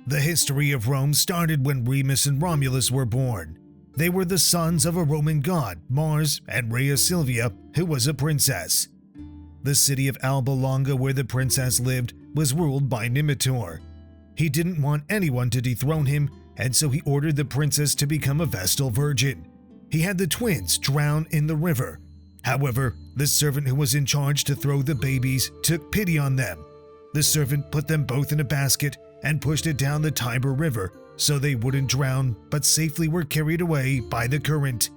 The history of Rome started when Remus and Romulus were born. They were the sons of a Roman god, Mars, and Rhea Silvia, who was a princess. The city of Alba Longa, where the princess lived, was ruled by Nimator. He didn't want anyone to dethrone him, and so he ordered the princess to become a Vestal virgin. He had the twins drown in the river. However, the servant who was in charge to throw the babies took pity on them. The servant put them both in a basket and pushed it down the Tiber River so they wouldn't drown but safely were carried away by the current.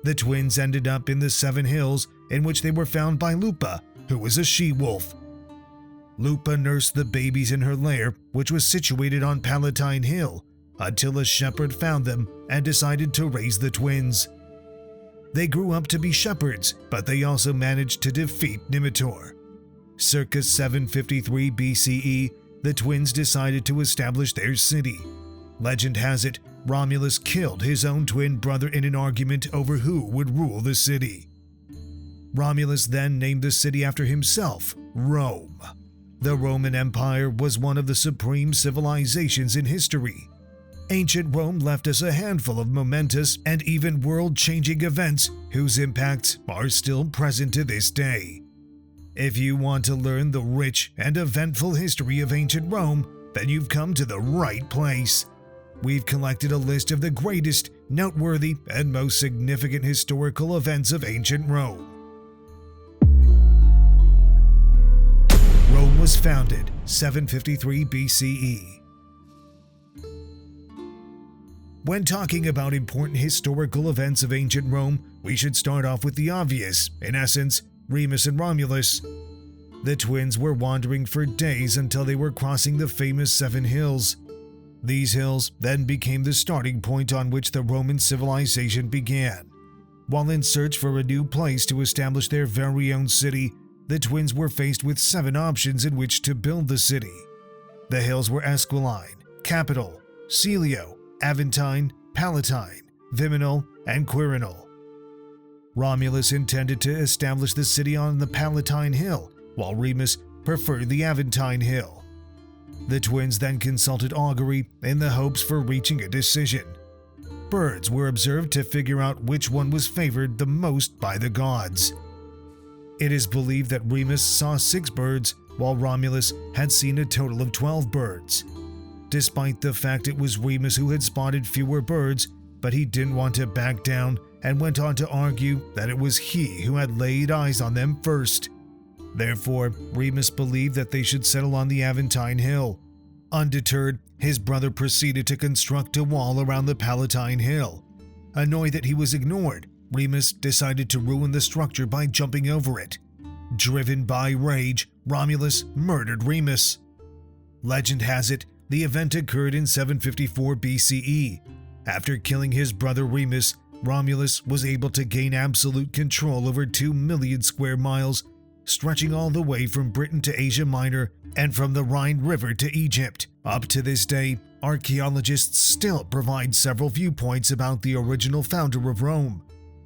The twins ended up in the 7 hills, in which they were found by Lupa, who was a she-wolf. Lupa nursed the babies in her lair, which was situated on Palatine Hill, until a shepherd found them and decided to raise the twins. They grew up to be shepherds, but they also managed to defeat Nimator. Circa 753 BCE, the twins decided to establish their city. Legend has it, Romulus killed his own twin brother in an argument over who would rule the city. Romulus then named the city after himself, Rome. The Roman Empire was one of the supreme civilizations in history. Ancient Rome left us a handful of momentous and even world-changing events whose impacts are still present to this day. If you want to learn the rich and eventful history of ancient Rome, then you've come to the right place. We've collected a list of the greatest, noteworthy, and most significant historical events of ancient Rome. Rome was founded 753 BCE. When talking about important historical events of ancient Rome, we should start off with the obvious, in essence, Remus and Romulus. The twins were wandering for days until they were crossing the famous 7 hills. These hills then became the starting point on which the Roman civilization began. While in search for a new place to establish their very own city, the twins were faced with 7 options in which to build the city. The hills were Esquiline, Capitol, Celio, Aventine, Palatine, Viminal, and Quirinal. Romulus intended to establish the city on the Palatine Hill, while Remus preferred the Aventine Hill. The twins then consulted augury in the hopes for reaching a decision. Birds were observed to figure out which one was favored the most by the gods. It is believed that Remus saw 6 birds, while Romulus had seen a total of 12 birds. Despite the fact it was Remus who had spotted fewer birds, but he didn't want to back down and went on to argue that it was he who had laid eyes on them first. Therefore, Remus believed that they should settle on the Aventine Hill. Undeterred, his brother proceeded to construct a wall around the Palatine Hill. Annoyed that he was ignored, Remus decided to ruin the structure by jumping over it. Driven by rage, Romulus murdered Remus. Legend has it, the event occurred in 754 BCE. After killing his brother Remus, Romulus was able to gain absolute control over 2 million square miles, stretching all the way from Britain to Asia Minor and from the Rhine River to Egypt. Up to this day, archaeologists still provide several viewpoints about the original founder of Rome.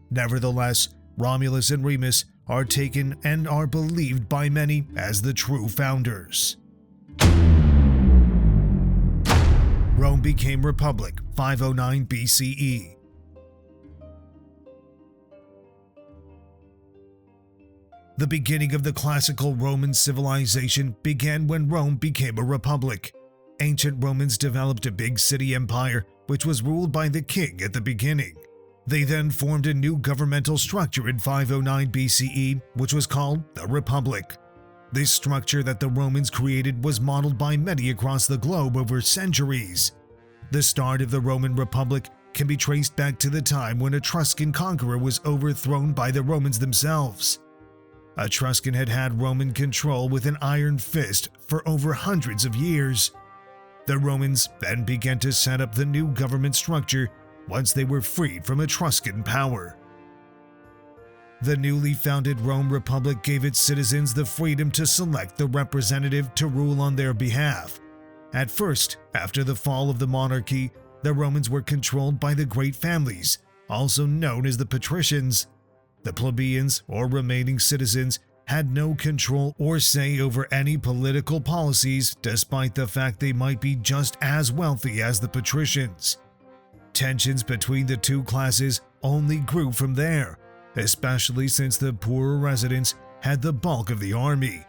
Nevertheless, Romulus and Remus are taken and are believed by many as the true founders. Rome became Republic 509 BCE. The beginning of the classical Roman civilization began when Rome became a republic. Ancient Romans developed a big city empire which was ruled by the king at the beginning. They then formed a new governmental structure in 509 BCE, which was called the Republic. This structure that the Romans created was modeled by many across the globe over centuries. The start of the Roman Republic can be traced back to the time when a Etruscan conqueror was overthrown by the Romans themselves. Etruscan had had Roman control with an iron fist for over hundreds of years. The Romans then began to set up the new government structure once they were freed from Etruscan power. The newly founded Rome Republic gave its citizens the freedom to select the representative to rule on their behalf. At first, after the fall of the monarchy, the Romans were controlled by the great families, also known as the patricians. The plebeians, or remaining citizens, had no control or say over any political policies, despite the fact they might be just as wealthy as the patricians. Tensions between the two classes only grew from there, especially since the poorer residents had the bulk of the army.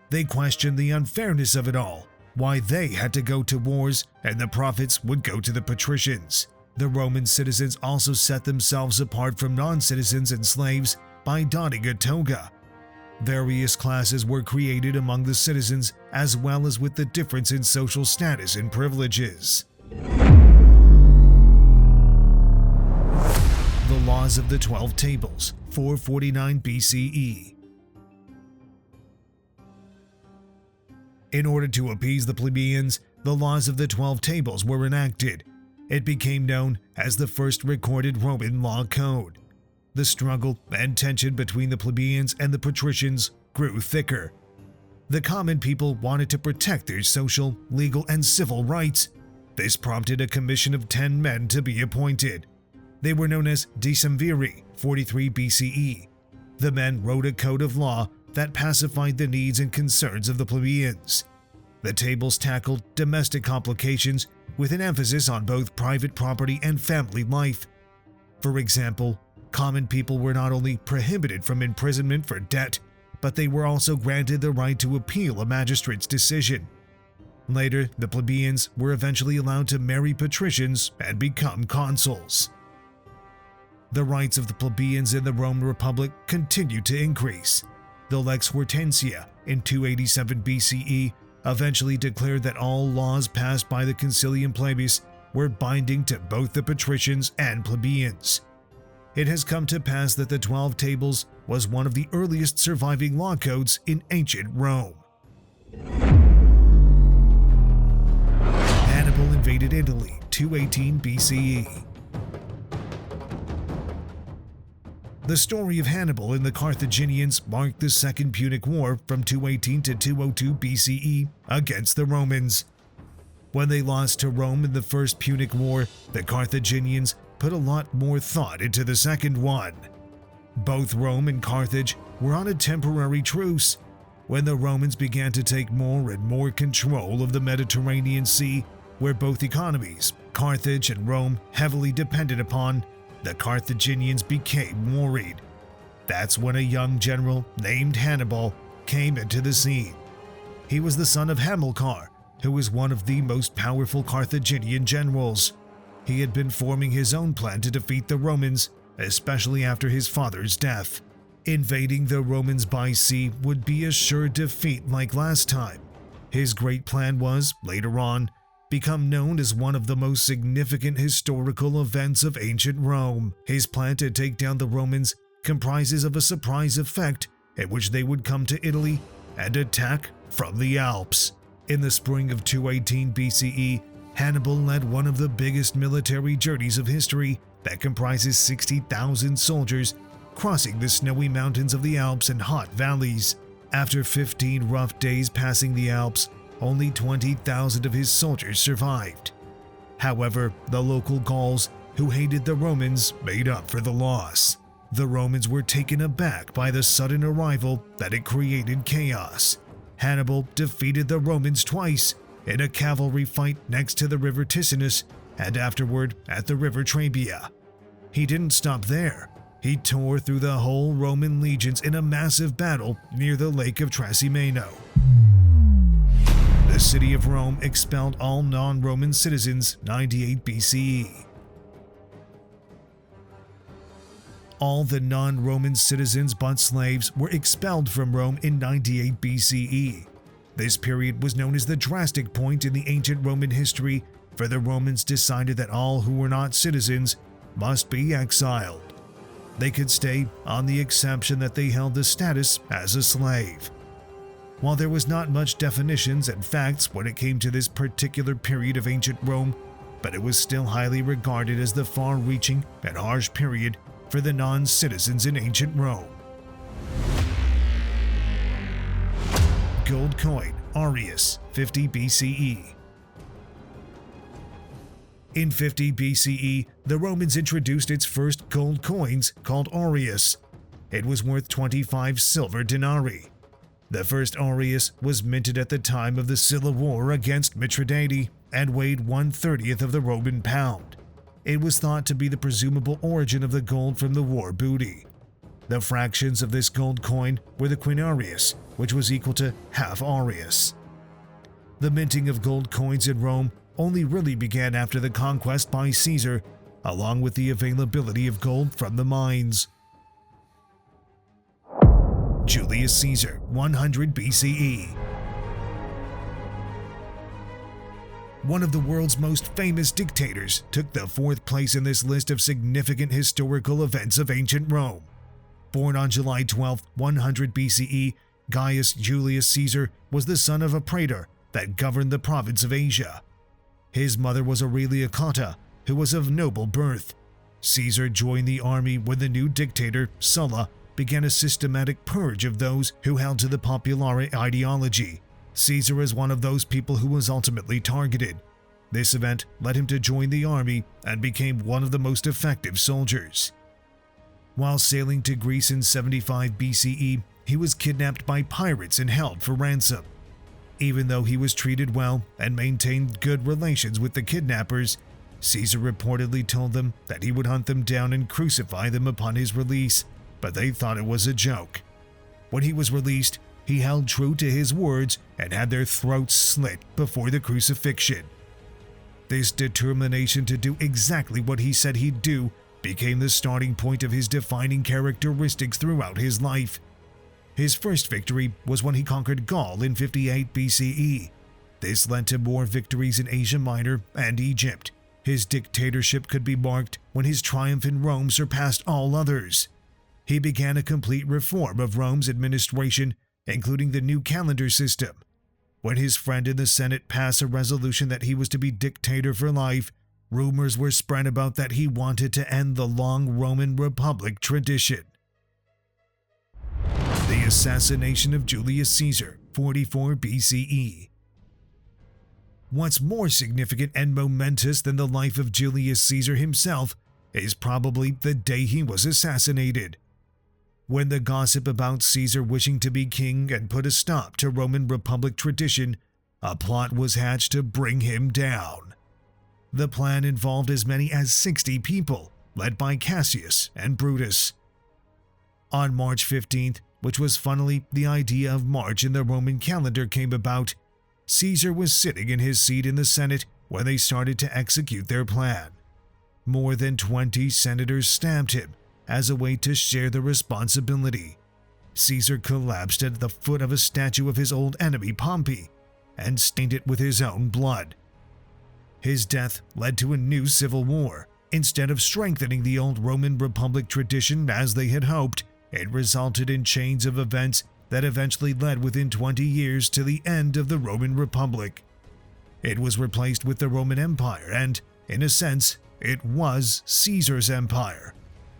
They questioned the unfairness of it all, why they had to go to wars and the profits would go to the patricians. The Roman citizens also set themselves apart from non-citizens and slaves by donning a toga. Various classes were created among the citizens, as well as with the difference in social status and privileges. The Laws of the 12 Tables, 449 BCE. In order to appease the plebeians, the Laws of the 12 Tables were enacted. It became known as the first recorded Roman law code. The struggle and tension between the plebeians and the patricians grew thicker. The common people wanted to protect their social, legal, and civil rights. This prompted a commission of 10 men to be appointed. They were known as decemviri, 43 BCE. The men wrote a code of law that pacified the needs and concerns of the plebeians. The tables tackled domestic complications with an emphasis on both private property and family life. For example, common people were not only prohibited from imprisonment for debt, but they were also granted the right to appeal a magistrate's decision. Later, the plebeians were eventually allowed to marry patricians and become consuls. The rights of the plebeians in the Roman Republic continued to increase. The Lex Hortensia in 287 BCE eventually declared that all laws passed by the Concilium Plebis were binding to both the patricians and plebeians. It has come to pass that the 12 Tables was one of the earliest surviving law codes in ancient Rome. Hannibal invaded Italy, 218 BCE. The story of Hannibal and the Carthaginians marked the Second Punic War from 218 to 202 BCE against the Romans. When they lost to Rome in the First Punic War, the Carthaginians put a lot more thought into the second one. Both Rome and Carthage were on a temporary truce. When the Romans began to take more and more control of the Mediterranean Sea, where both economies, Carthage and Rome, heavily depended upon, the Carthaginians became worried. That's when a young general named Hannibal came into the scene. He was the son of Hamilcar, who was one of the most powerful Carthaginian generals. He had been forming his own plan to defeat the Romans, especially after his father's death. Invading the Romans by sea would be a sure defeat like last time. His great plan was, later on, become known as one of the most significant historical events of ancient Rome. His plan to take down the Romans comprises of a surprise effect in which they would come to Italy and attack from the Alps. In the spring of 218 BCE, Hannibal led one of the biggest military journeys of history that comprises 60,000 soldiers crossing the snowy mountains of the Alps and hot valleys. After 15 rough days passing the Alps, only 20,000 of his soldiers survived. However, the local Gauls, who hated the Romans, made up for the loss. The Romans were taken aback by the sudden arrival that it created chaos. Hannibal defeated the Romans twice, in a cavalry fight next to the river Ticinus and afterward at the river Trebia. He didn't stop there. He tore through the whole Roman legions in a massive battle near the lake of Trasimeno. The city of Rome expelled all non-Roman citizens 98 BCE. All the non-Roman citizens but slaves were expelled from Rome in 98 BCE. This period was known as the drastic point in the ancient Roman history, for the Romans decided that all who were not citizens must be exiled. They could stay on the exception that they held the status as a slave. While there was not much definitions and facts when it came to this particular period of ancient Rome, but it was still highly regarded as the far-reaching and harsh period for the non-citizens in ancient Rome. Gold coin, Aureus, 50 BCE. In 50 BCE, the Romans introduced its first gold coins called Aureus. It was worth 25 silver denarii. The first aureus was minted at the time of the Civil War against Mithridates and weighed 1/30th of the Roman pound. It was thought to be the presumable origin of the gold from the war booty. The fractions of this gold coin were the quinarius, which was equal to half aureus. The minting of gold coins in Rome only really began after the conquest by Caesar, along with the availability of gold from the mines. Julius Caesar, 100 BCE. One of the world's most famous dictators took the 4th place in this list of significant historical events of ancient Rome. Born on July 12, 100 BCE, Gaius Julius Caesar was the son of a praetor that governed the province of Asia. His mother was Aurelia Cotta, who was of noble birth. Caesar joined the army when the new dictator, Sulla, began a systematic purge of those who held to the popular ideology. Caesar was one of those people who was ultimately targeted. This event led him to join the army and became one of the most effective soldiers. While sailing to Greece in 75 BCE, he was kidnapped by pirates and held for ransom. Even though he was treated well and maintained good relations with the kidnappers, Caesar reportedly told them that he would hunt them down and crucify them upon his release, but they thought it was a joke. When he was released, he held true to his words and had their throats slit before the crucifixion. This determination to do exactly what he said he'd do became the starting point of his defining characteristics throughout his life. His first victory was when he conquered Gaul in 58 BCE. This led to more victories in Asia Minor and Egypt. His dictatorship could be marked when his triumph in Rome surpassed all others. He began a complete reform of Rome's administration, including the new calendar system. When his friend in the Senate passed a resolution that he was to be dictator for life, rumors were spread about that he wanted to end the long Roman Republic tradition. The assassination of Julius Caesar, 44 BCE. What's more significant and momentous than the life of Julius Caesar himself is probably the day he was assassinated. When the gossip about Caesar wishing to be king and put a stop to Roman Republic tradition, a plot was hatched to bring him down. The plan involved as many as 60 people, led by Cassius and Brutus. On March 15th, which was funnily the idea of March in the Roman calendar came about, Caesar was sitting in his seat in the Senate when they started to execute their plan. More than 20 senators stabbed him as a way to share the responsibility. Caesar collapsed at the foot of a statue of his old enemy Pompey and stained it with his own blood. His death led to a new civil war. Instead of strengthening the old Roman Republic tradition as they had hoped, it resulted in chains of events that eventually led within 20 years to the end of the Roman Republic. It was replaced with the Roman Empire and, in a sense, it was Caesar's empire.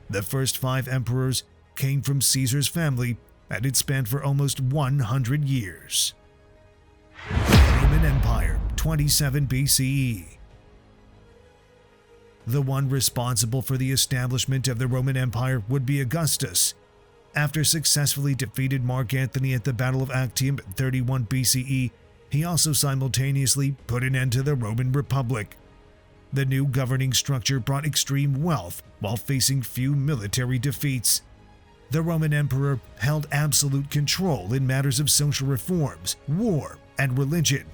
The first 5 emperors came from Caesar's family, and it spanned for almost 100 years. Roman Empire, 27 BCE. The one responsible for the establishment of the Roman Empire would be Augustus. After successfully defeated Mark Antony at the Battle of Actium in 31 BCE, he also simultaneously put an end to the Roman Republic. The new governing structure brought extreme wealth while facing few military defeats. The Roman Emperor held absolute control in matters of social reforms, war, and religion.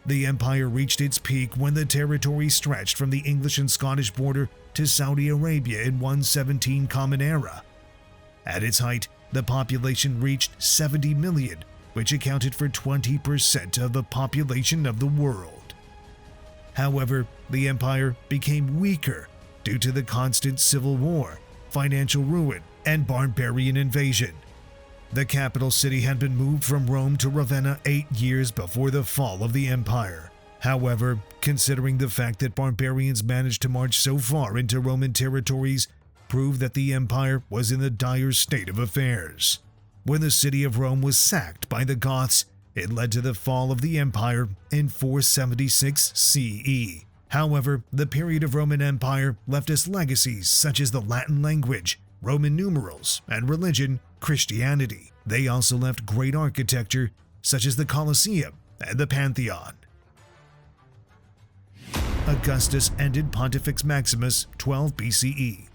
The empire reached its peak when the territory stretched from the English and Scottish border to Saudi Arabia in 117 Common Era. At its height, the population reached 70 million, which accounted for 20% of the population of the world. However, the empire became weaker due to the constant civil war, financial ruin, and barbarian invasion. The capital city had been moved from Rome to Ravenna 8 years before the fall of the empire. However, considering the fact that barbarians managed to march so far into Roman territories, proved that the empire was in a dire state of affairs. When the city of Rome was sacked by the Goths, it led to the fall of the empire in 476 CE. However, the period of Roman Empire left us legacies such as the Latin language, Roman numerals, and religion, Christianity. They also left great architecture, such as the Colosseum and the Pantheon. Augustus ended Pontifex Maximus, 12 BCE.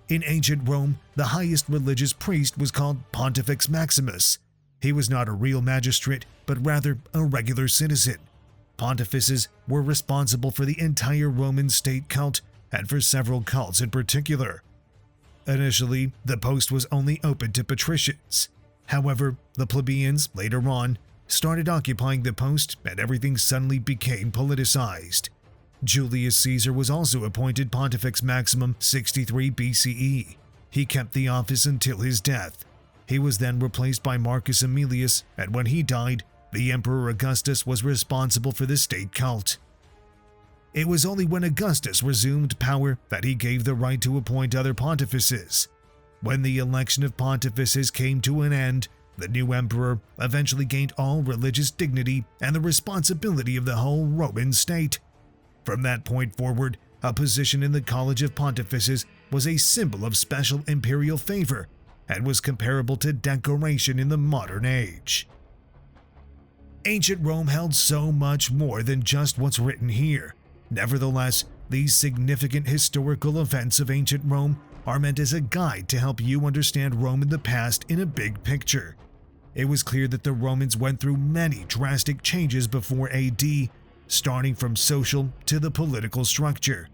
In ancient Rome, the highest religious priest was called Pontifex Maximus. He was not a real magistrate, but rather a regular citizen. Pontifices were responsible for the entire Roman state cult and for several cults in particular. Initially, the post was only open to patricians. However, the plebeians, later on, started occupying the post and everything suddenly became politicized. Julius Caesar was also appointed Pontifex Maximum 63 BCE. He kept the office until his death. He was then replaced by Marcus Aemilius, and when he died, the Emperor Augustus was responsible for the state cult. It was only when Augustus resumed power that he gave the right to appoint other pontifices. When the election of pontifices came to an end, the new emperor eventually gained all religious dignity and the responsibility of the whole Roman state. From that point forward, a position in the College of Pontifices was a symbol of special imperial favor and was comparable to decoration in the modern age. Ancient Rome held so much more than just what's written here. Nevertheless, these significant historical events of ancient Rome are meant as a guide to help you understand Rome in the past in a big picture. It was clear that the Romans went through many drastic changes before AD, starting from social to the political structure.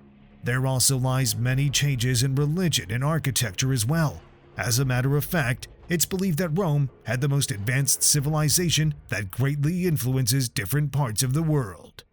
There also lies many changes in religion and architecture as well. As a matter of fact, it's believed that Rome had the most advanced civilization that greatly influences different parts of the world.